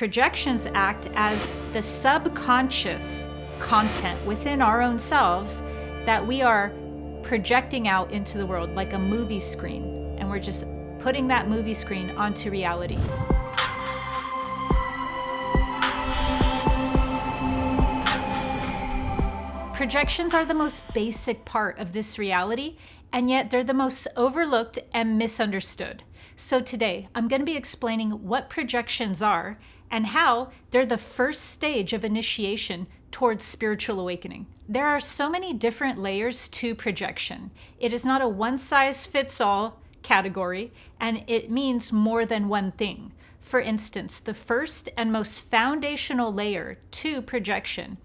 projections act as the subconscious content within our own selves that we are projecting out into the world like a movie screen, and we're just putting that movie screen onto reality. Projections are the most basic part of this reality, and yet they're the most overlooked and misunderstood. So today, I'm going to be explaining what projections are and how they're the first stage of initiation towards spiritual awakening. There are so many different layers to projection. It is not a one-size-fits-all category, and it means more than one thing. For instance, the first and most foundational layer to projection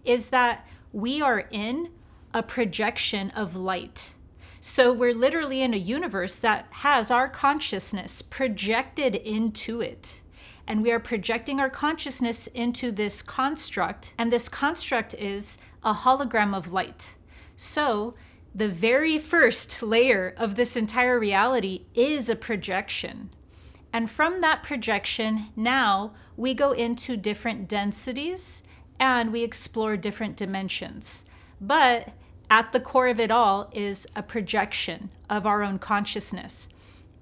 is that we are in a projection of light. So we're literally in a universe that has our consciousness projected into it. And we are projecting our consciousness into this construct, and this construct is a hologram of light. So the very first layer of this entire reality is a projection. And from that projection, now we go into different densities and we explore different dimensions. But at the core of it all is a projection of our own consciousness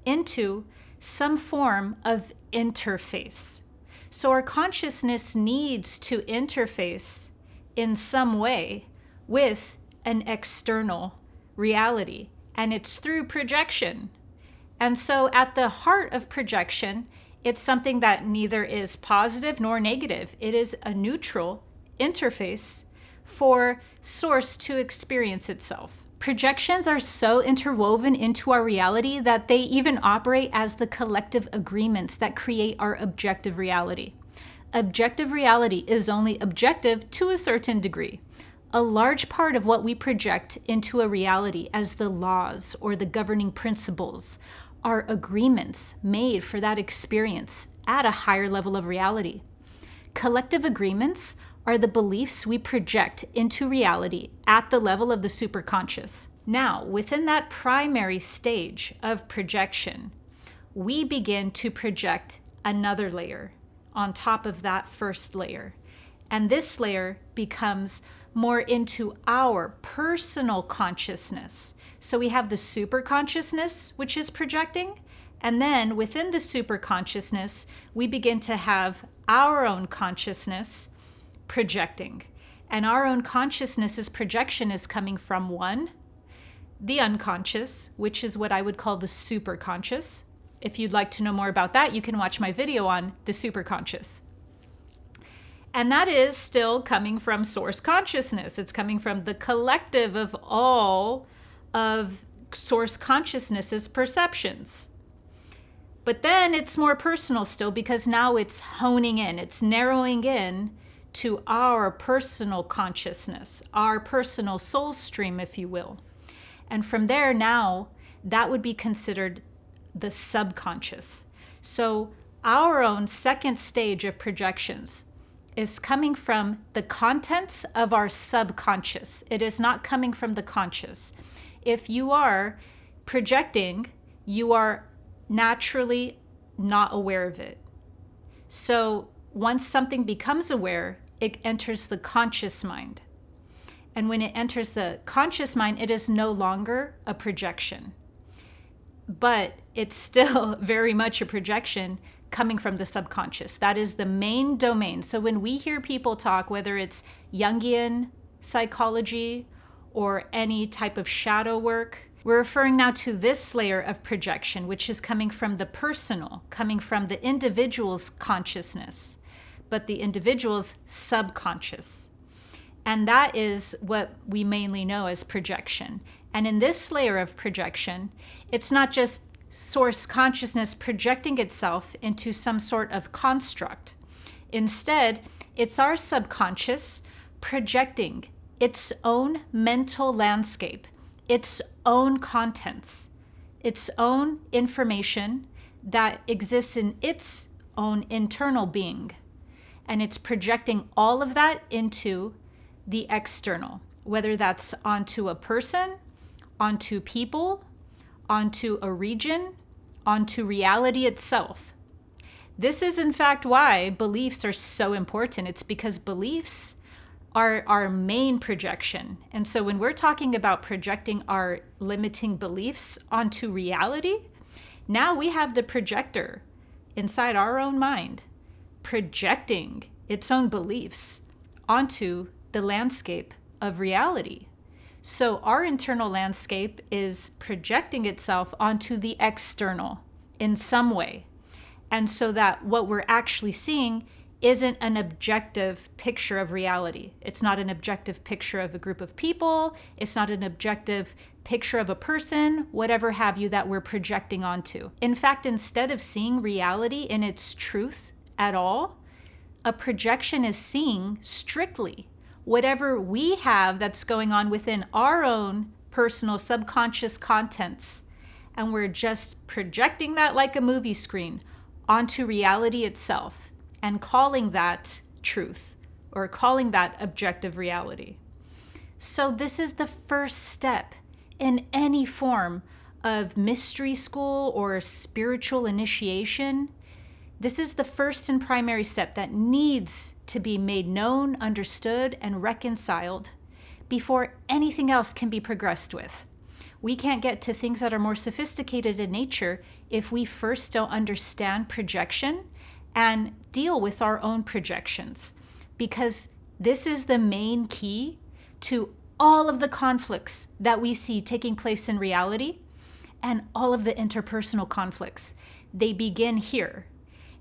into some form of interface. So our consciousness needs to interface in some way with an external reality, and it's through projection. And so at the heart of projection, it's something that neither is positive nor negative. It is a neutral interface for source to experience itself. Projections are so interwoven into our reality that they even operate as the collective agreements that create our objective reality. Objective reality is only objective to a certain degree. A large part of what we project into a reality as the laws or the governing principles are agreements made for that experience at a higher level of reality. Collective agreements are the beliefs we project into reality at the level of the superconscious. Now, within that primary stage of projection, we begin to project another layer on top of that first layer. And this layer becomes more into our personal consciousness. So we have the superconsciousness, which is projecting, and then within the superconsciousness, we begin to have our own consciousness projecting. And our own consciousness's projection is coming from one, the unconscious, which is what I would call the superconscious. If you'd like to know more about that, you can watch my video on the superconscious. And that is still coming from source consciousness. It's coming from the collective of all of source consciousness's perceptions. But then it's more personal still, because now it's honing in, it's narrowing in to our personal consciousness, our personal soul stream, if you will. And from there now, that would be considered the subconscious. So our own second stage of projections is coming from the contents of our subconscious. It is not coming from the conscious. If you are projecting, you are naturally not aware of it. So once something becomes aware, it enters the conscious mind. And when it enters the conscious mind, it is no longer a projection. But it's still very much a projection coming from the subconscious. That is the main domain. So when we hear people talk, whether it's Jungian psychology or any type of shadow work, we're referring now to this layer of projection, which is coming from the personal, coming from the individual's consciousness, but the individual's subconscious. And that is what we mainly know as projection. And in this layer of projection, it's not just source consciousness projecting itself into some sort of construct. Instead, it's our subconscious projecting its own mental landscape, its own contents, its own information that exists in its own internal being. And it's projecting all of that into the external, whether that's onto a person, onto people, onto a region, onto reality itself. This is, in fact, why beliefs are so important. It's because beliefs are our main projection. And so when we're talking about projecting our limiting beliefs onto reality, now we have the projector inside our own mind projecting its own beliefs onto the landscape of reality. So our internal landscape is projecting itself onto the external in some way. And so that what we're actually seeing isn't an objective picture of reality. It's not an objective picture of a group of people. It's not an objective picture of a person, whatever have you, that we're projecting onto. In fact, instead of seeing reality in its truth at all, a projection is seeing strictly whatever we have that's going on within our own personal subconscious contents. And we're just projecting that like a movie screen onto reality itself and calling that truth or calling that objective reality. So this is the first step in any form of mystery school or spiritual initiation. This is the first and primary step that needs to be made known, understood, and reconciled before anything else can be progressed with. We can't get to things that are more sophisticated in nature if we first don't understand projection and deal with our own projections, because this is the main key to all of the conflicts that we see taking place in reality and all of the interpersonal conflicts. They begin here.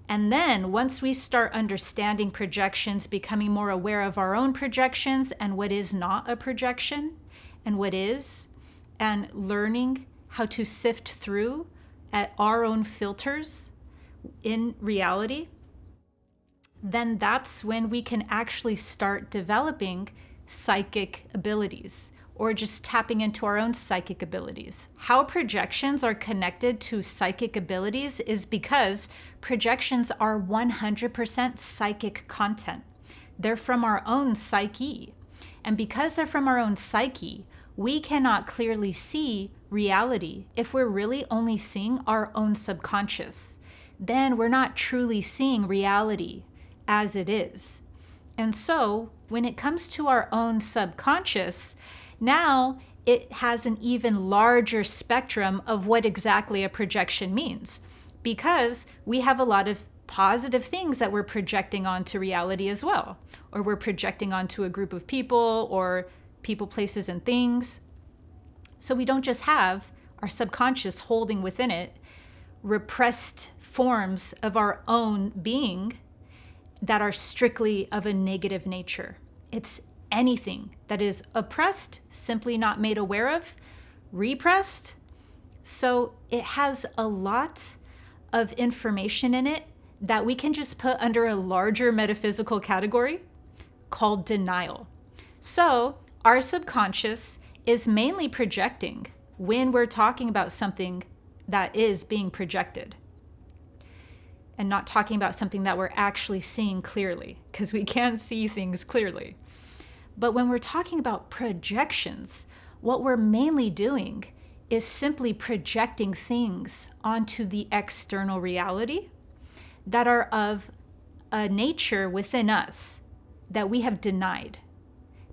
And then once we start understanding projections, becoming more aware of our own projections and what is not a projection and what is, and learning how to sift through at our own filters in reality, then that's when we can actually start developing psychic abilities or just tapping into our own psychic abilities. How projections are connected to psychic abilities is because projections are 100% psychic content. They're from our own psyche. And because they're from our own psyche, we cannot clearly see reality if we're really only seeing our own subconscious. Then we're not truly seeing reality as it is. And so when it comes to our own subconscious, now it has an even larger spectrum of what exactly a projection means, because we have a lot of positive things that we're projecting onto reality as well, or we're projecting onto a group of people or people, places, and things. So we don't just have our subconscious holding within it repressed forms of our own being that are strictly of a negative nature. It's anything that is oppressed, simply not made aware of, repressed. So it has a lot of information in it that we can just put under a larger metaphysical category called denial. So our subconscious is mainly projecting when we're talking about something that is being projected, and not talking about something that we're actually seeing clearly, because we can't see things clearly. But when we're talking about projections, what we're mainly doing is simply projecting things onto the external reality that are of a nature within us that we have denied,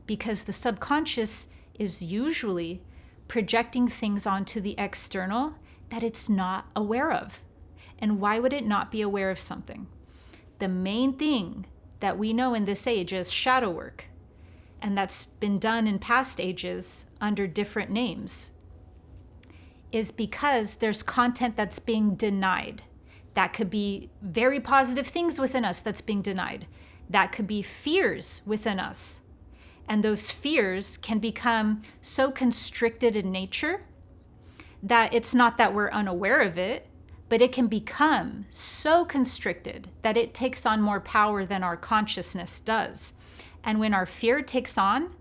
because the subconscious is usually projecting things onto the external that it's not aware of. And why would it not be aware of something? The main thing that we know in this age is shadow work, and that's been done in past ages under different names, is because there's content that's being denied. That could be very positive things within us that's being denied. That could be fears within us. And those fears can become so constricted in nature that it's not that we're unaware of it, but it can become so constricted that it takes on more power than our consciousness does. And when our fear takes on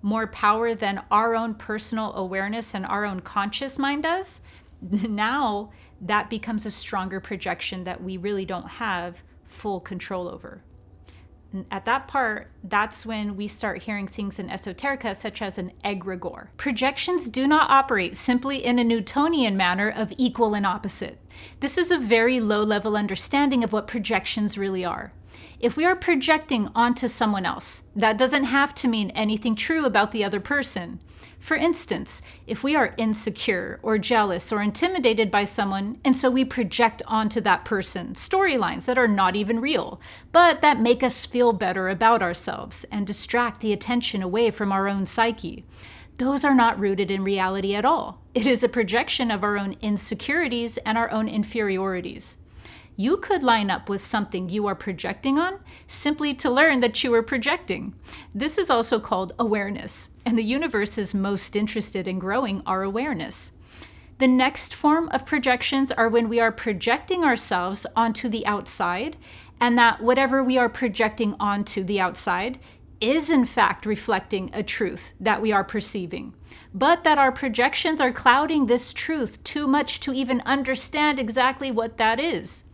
more power than our own personal awareness and our own conscious mind does, now that becomes a stronger projection that we really don't have full control over. And at that part, that's when we start hearing things in esoterica, such as an egregore. Projections do not operate simply in a Newtonian manner of equal and opposite. This is a very low-level understanding of what projections really are. If we are projecting onto someone else, that doesn't have to mean anything true about the other person. For instance, if we are insecure or jealous or intimidated by someone, and so we project onto that person storylines that are not even real, but that make us feel better about ourselves and distract the attention away from our own psyche, those are not rooted in reality at all. It is a projection of our own insecurities and our own inferiorities. You could line up with something you are projecting on simply to learn that you are projecting. This is also called awareness, and the universe is most interested in growing our awareness. The next form of projections are when we are projecting ourselves onto the outside, and that whatever we are projecting onto the outside is in fact reflecting a truth that we are perceiving, but that our projections are clouding this truth too much to even understand exactly what that is.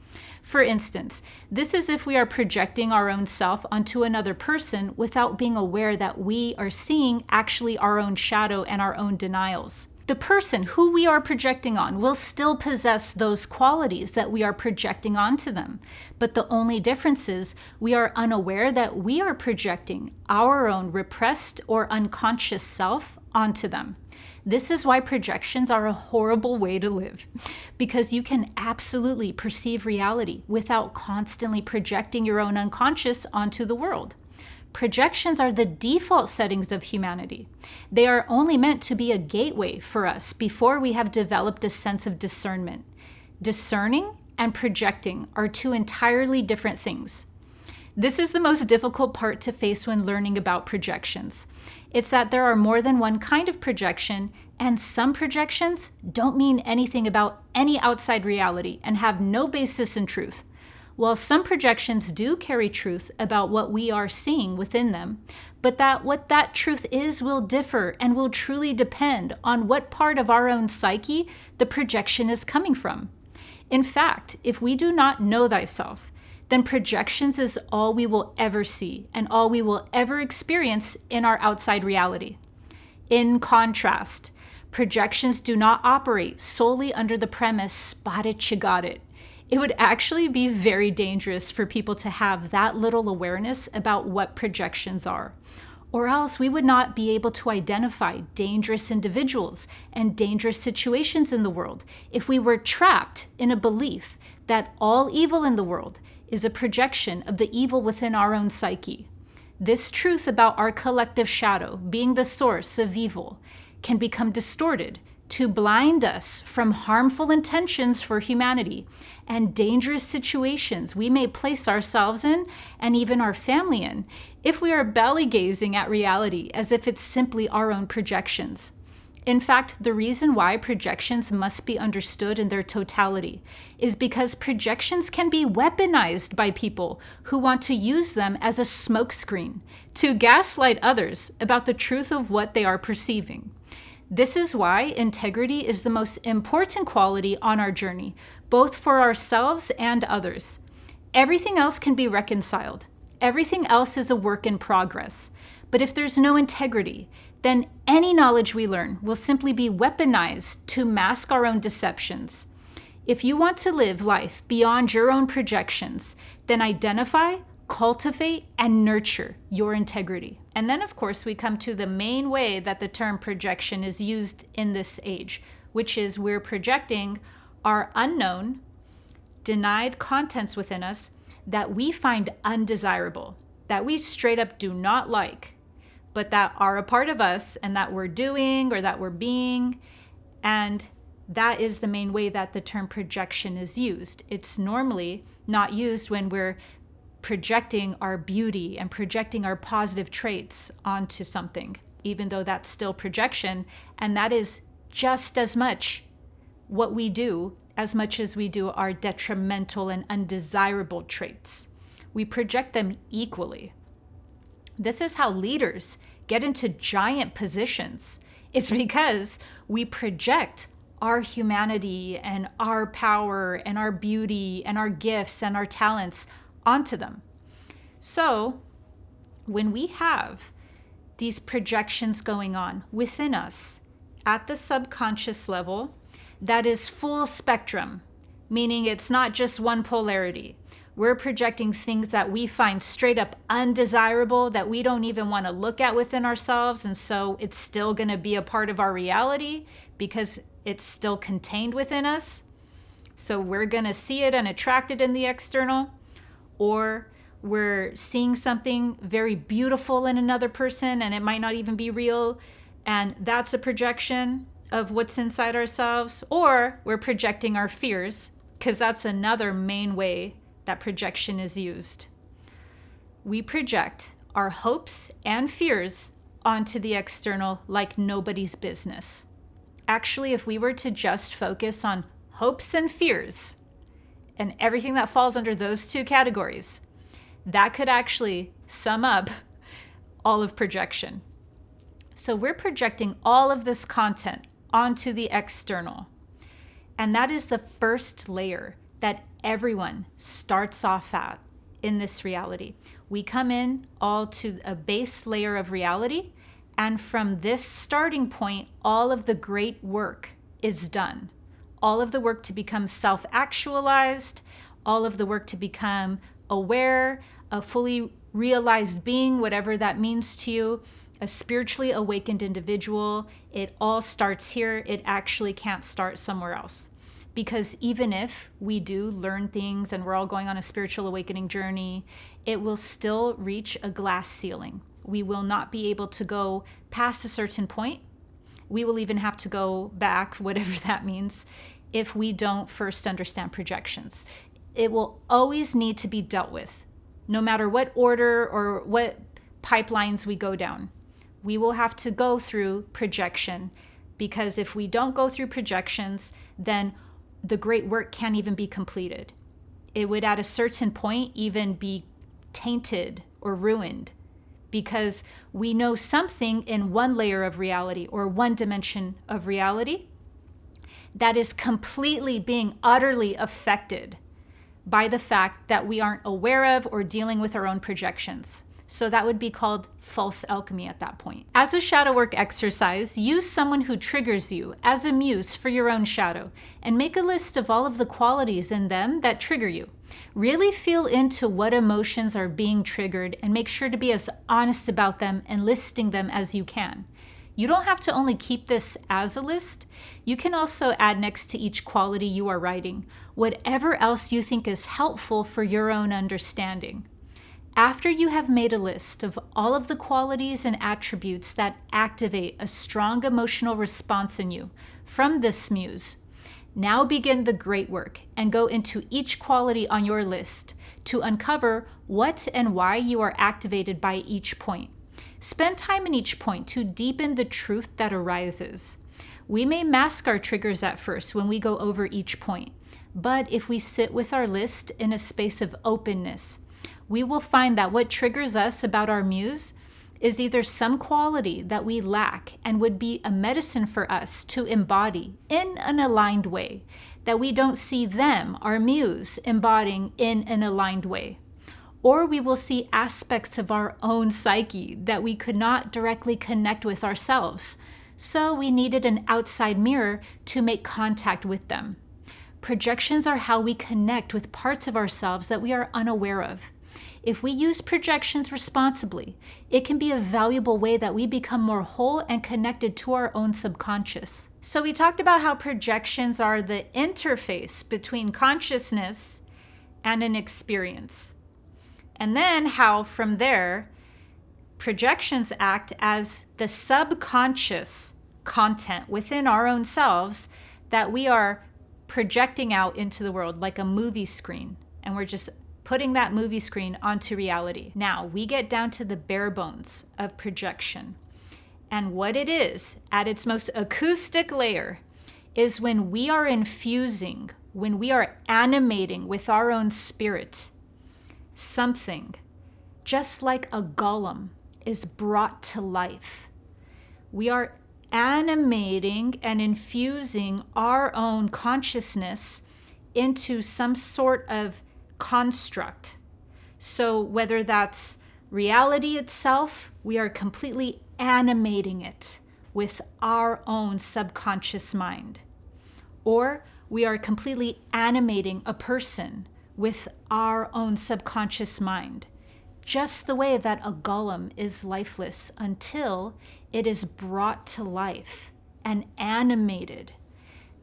For instance, this is if we are projecting our own self onto another person without being aware that we are seeing actually our own shadow and our own denials. The person who we are projecting on will still possess those qualities that we are projecting onto them. But the only difference is we are unaware that we are projecting our own repressed or unconscious self onto them. This is why projections are a horrible way to live, because you can absolutely perceive reality without constantly projecting your own unconscious onto the world. Projections are the default settings of humanity. They are only meant to be a gateway for us before we have developed a sense of discernment. Discerning and projecting are two entirely different things. This is the most difficult part to face when learning about projections. It's that there are more than one kind of projection, and some projections don't mean anything about any outside reality and have no basis in truth. While some projections do carry truth about what we are seeing within them, but that what that truth is will differ and will truly depend on what part of our own psyche the projection is coming from. In fact, if we do not know thyself, then projections is all we will ever see and all we will ever experience in our outside reality. In contrast, projections do not operate solely under the premise, spot it, you got it. It would actually be very dangerous for people to have that little awareness about what projections are. Or else we would not be able to identify dangerous individuals and dangerous situations in the world if we were trapped in a belief that all evil in the world is a projection of the evil within our own psyche. This truth about our collective shadow being the source of evil can become distorted to blind us from harmful intentions for humanity and dangerous situations we may place ourselves in and even our family in if we are belly gazing at reality as if it's simply our own projections. In fact, the reason why projections must be understood in their totality is because projections can be weaponized by people who want to use them as a smokescreen to gaslight others about the truth of what they are perceiving. This is why integrity is the most important quality on our journey, both for ourselves and others. Everything else can be reconciled. Everything else is a work in progress. But if there's no integrity, then any knowledge we learn will simply be weaponized to mask our own deceptions. If you want to live life beyond your own projections, then identify, cultivate, and nurture your integrity. And then, of course, we come to the main way that the term projection is used in this age, which is we're projecting our unknown, denied contents within us that we find undesirable, that we straight up do not like, but that are a part of us and that we're doing or that we're being. And that is the main way that the term projection is used. It's normally not used when we're projecting our beauty and projecting our positive traits onto something, even though that's still projection. And that is just as much what we do as much as we do our detrimental and undesirable traits. We project them equally. This is how leaders get into giant positions. It's because we project our humanity and our power and our beauty and our gifts and our talents onto them. So When we have these projections going on within us at the subconscious level, that is full spectrum, meaning it's not just one polarity. We're projecting things that we find straight up undesirable, that we don't even want to look at within ourselves. And so it's still going to be a part of our reality because it's still contained within us. So we're going to see it and attract it in the external. Or we're seeing something very beautiful in another person and it might not even be real. And that's a projection of what's inside ourselves. Or we're projecting our fears, because that's another main way that projection is used. We project our hopes and fears onto the external like nobody's business. Actually, if we were to just focus on hopes and fears and everything that falls under those two categories, that could actually sum up all of projection. So we're projecting all of this content onto the external. And that is the first layer that everyone starts off at in this reality. We come in all to a base layer of reality, and from this starting point, all of the great work is done. All of the work to become self-actualized, all of the work to become aware, a fully realized being, whatever that means to you, a spiritually awakened individual. It all starts here. It actually can't start somewhere else. Because even if we do learn things and we're all going on a spiritual awakening journey, it will still reach a glass ceiling. We will not be able to go past a certain point. We will even have to go back, whatever that means, if we don't first understand projections. It will always need to be dealt with, no matter what order or what pipelines we go down. We will have to go through projection, because if we don't go through projections, then the great work can't even be completed. It would at a certain point even be tainted or ruined, because we know something in one layer of reality or one dimension of reality that is completely being utterly affected by the fact that we aren't aware of or dealing with our own projections. So that would be called false alchemy at that point. As a shadow work exercise, use someone who triggers you as a muse for your own shadow, and make a list of all of the qualities in them that trigger you. Really feel into what emotions are being triggered and make sure to be as honest about them and listing them as you can. You don't have to only keep this as a list. You can also add next to each quality you are writing whatever else you think is helpful for your own understanding. After you have made a list of all of the qualities and attributes that activate a strong emotional response in you from this muse, now begin the great work and go into each quality on your list to uncover what and why you are activated by each point. Spend time in each point to deepen the truth that arises. We may mask our triggers at first when we go over each point, but if we sit with our list in a space of openness, we will find that what triggers us about our muse is either some quality that we lack and would be a medicine for us to embody in an aligned way, that we don't see them, our muse, embodying in an aligned way. Or we will see aspects of our own psyche that we could not directly connect with ourselves, so we needed an outside mirror to make contact with them. Projections are how we connect with parts of ourselves that we are unaware of. If we use projections responsibly, it can be a valuable way that we become more whole and connected to our own subconscious. So we talked about how projections are the interface between consciousness and an experience. And then how from there, projections act as the subconscious content within our own selves that we are projecting out into the world like a movie screen. And we're just putting that movie screen onto reality. Now, we get down to the bare bones of projection. And what it is, at its most acoustic layer, is when we are infusing, when we are animating with our own spirit, something, just like a golem, is brought to life. We are animating and infusing our own consciousness into some sort of construct. So whether that's Reality itself, we are completely animating it with our own subconscious mind. Or we are completely animating a person with our own subconscious mind. Just the way that a golem is lifeless until it is brought to life and animated.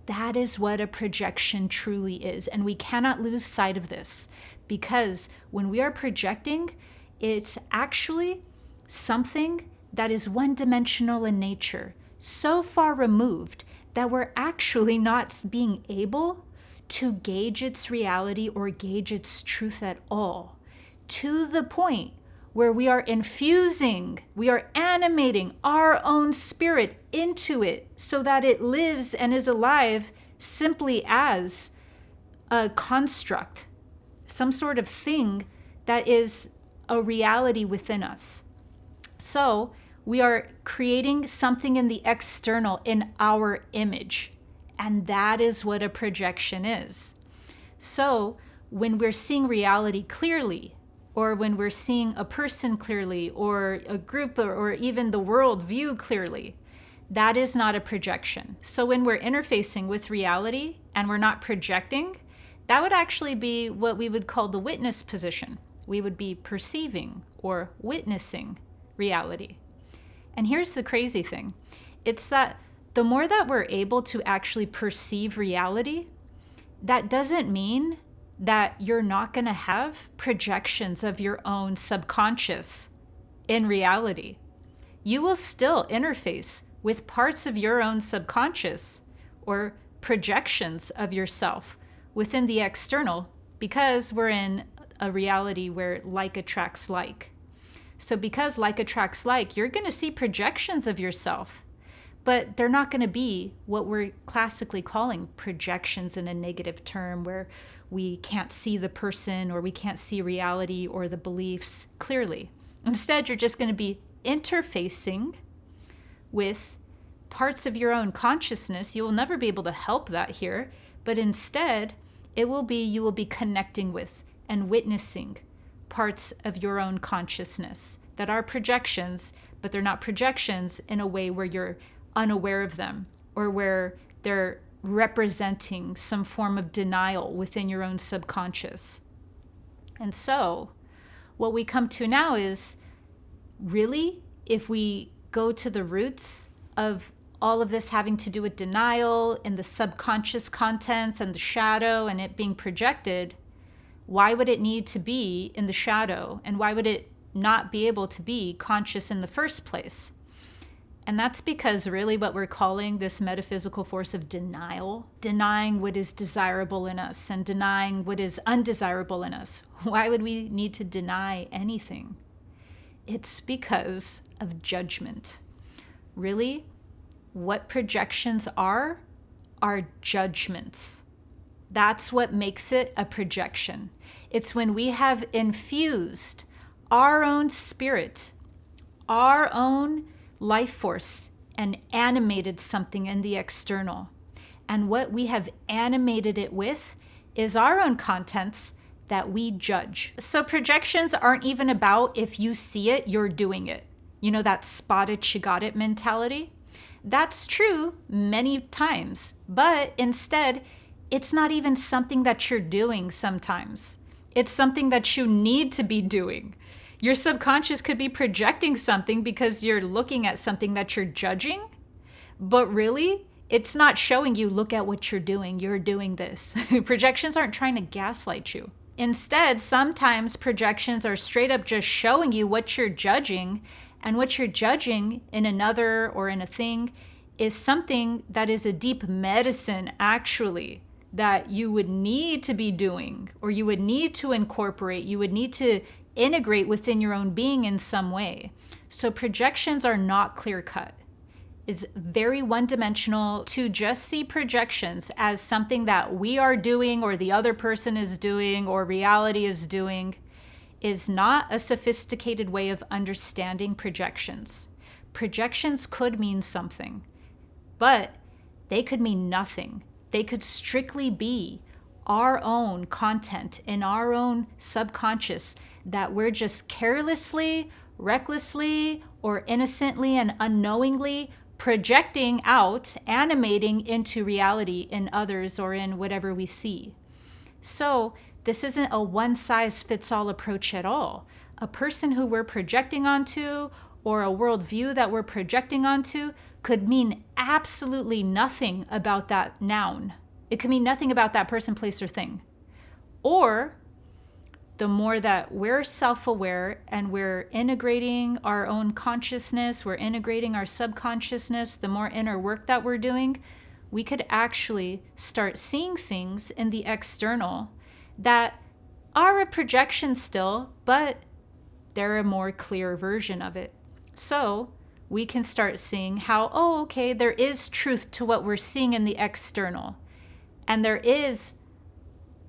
That is what a projection truly is. And we cannot lose sight of this, because when we are projecting, it's actually something that is one-dimensional in nature, so far removed that we're actually not being able to gauge its reality or gauge its truth at all, to the point where we are infusing, we are animating our own spirit into it so that it lives and is alive simply as a construct, some sort of thing that is a reality within us. So we are creating something in the external in our image, and that is what a projection is. So when we're seeing reality clearly, or when we're seeing a person clearly, or a group, or even the world view clearly, that is not a projection. So when we're interfacing with reality and we're not projecting, that would actually be what we would call the witness position. We would be perceiving or witnessing reality. And here's the crazy thing. It's that the more that we're able to actually perceive reality, that doesn't mean that you're not going to have projections of your own subconscious in reality. You will still interface with parts of your own subconscious or projections of yourself within the external, because we're in a reality where like attracts like. So because like attracts like, you're going to see projections of yourself, but they're not going to be what we're classically calling projections in a negative term, where we can't see the person or we can't see reality or the beliefs clearly. Instead, you're just going to be interfacing with parts of your own consciousness. You will never be able to help that here, but instead, you will be connecting with and witnessing parts of your own consciousness that are projections, but they're not projections in a way where you're unaware of them, or where they're representing some form of denial within your own subconscious. And so what we come to now is, really, if we go to the roots of all of this having to do with denial and the subconscious contents and the shadow and it being projected, why would it need to be in the shadow? And why would it not be able to be conscious in the first place? And that's because really what we're calling this metaphysical force of denial, denying what is desirable in us and denying what is undesirable in us. Why would we need to deny anything? It's because of judgment. Really, what projections are judgments. That's what makes it a projection. It's when we have infused our own spirit, our own life force, and animated something in the external. And what we have animated it with is our own contents that we judge. So projections aren't even about if you see it, you're doing it. You know, that spot it, you got it mentality? That's true many times, but instead, it's not even something that you're doing sometimes. It's something that you need to be doing. Your subconscious could be projecting something because you're looking at something that you're judging, but really, it's not showing you, look at what you're doing this. Projections aren't trying to gaslight you. Instead, sometimes projections are straight up just showing you what you're judging, and what you're judging in another or in a thing is something that is a deep medicine, actually, that you would need to be doing, or you would need to incorporate, you would need to integrate within your own being in some way. So projections are not clear-cut. It's very one-dimensional. To just see projections as something that we are doing or the other person is doing or reality is doing is not a sophisticated way of understanding projections. Projections could mean something, but they could mean nothing. They could strictly be our own content in our own subconscious that we're just carelessly, recklessly, or innocently and unknowingly projecting out, animating into reality in others or in whatever we see. So this isn't a one-size-fits-all approach at all. A person who we're projecting onto or a worldview that we're projecting onto could mean absolutely nothing about that noun. It could mean nothing about that person, place, or thing. Or the more that we're self-aware and we're integrating our own consciousness, we're integrating our subconsciousness, the more inner work that we're doing, we could actually start seeing things in the external that are a projection still, but they're a more clear version of it. So we can start seeing how, oh, okay, there is truth to what we're seeing in the external. And there is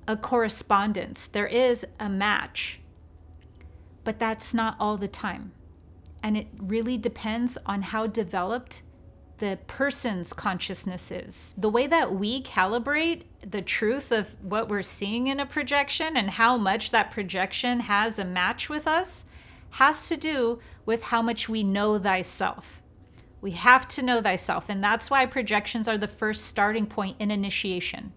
a correspondence, there is a match. But that's not all the time. And it really depends on how developed the person's consciousness is. The way that we calibrate the truth of what we're seeing in a projection and how much that projection has a match with us has to do with how much we know thyself. We have to know thyself, and that's why projections are the first starting point in initiation.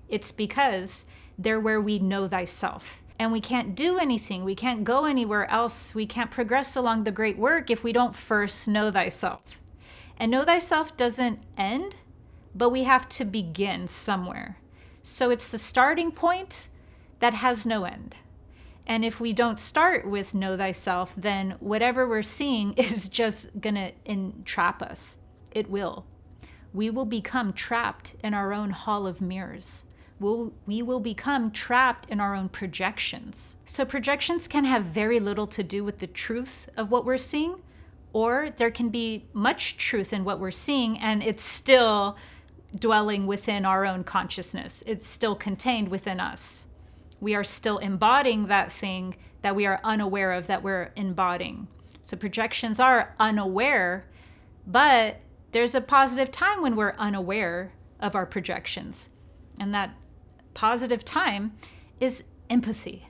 It's because they're where we know thyself. And we can't do anything. We can't go anywhere else. We can't progress along the great work if we don't first know thyself. And know thyself doesn't end, but we have to begin somewhere. So it's the starting point that has no end. And if we don't start with know thyself, then whatever we're seeing is just gonna entrap us. It will. We will become trapped in our own hall of mirrors. We will become trapped in our own projections. So projections can have very little to do with the truth of what we're seeing, or there can be much truth in what we're seeing and it's still dwelling within our own consciousness. It's still contained within us. We are still embodying that thing that we are unaware of that we're embodying. So projections are unaware, but there's a positive time when we're unaware of our projections. And that positive time is empathy.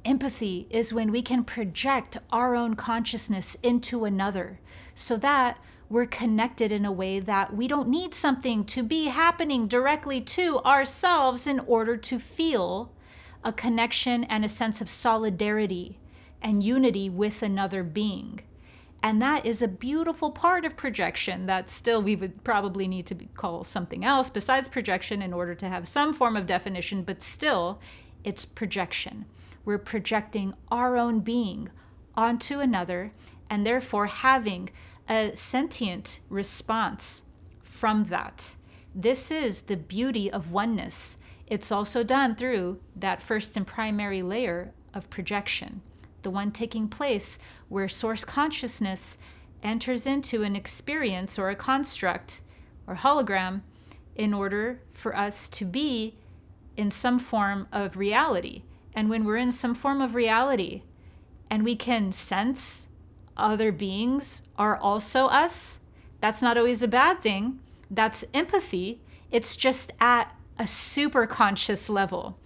Empathy is when we can project our own consciousness into another so that we're connected in a way that we don't need something to be happening directly to ourselves in order to feel a connection and a sense of solidarity and unity with another being. And that is a beautiful part of projection that still we would probably need to call something else besides projection in order to have some form of definition, but still it's projection. We're projecting our own being onto another and therefore having a sentient response from that. This is the beauty of oneness. It's also done through that first and primary layer of projection, the one taking place where source consciousness enters into an experience or a construct or hologram in order for us to be in some form of reality. And when we're in some form of reality and we can sense other beings are also us, that's not always a bad thing. That's empathy. It's just at a super conscious level.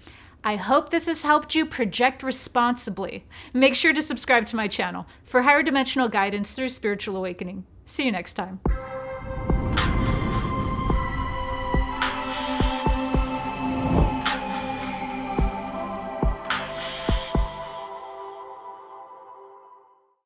I hope this has helped you project responsibly. Make sure to subscribe to my channel for higher dimensional guidance through spiritual awakening. See you next time.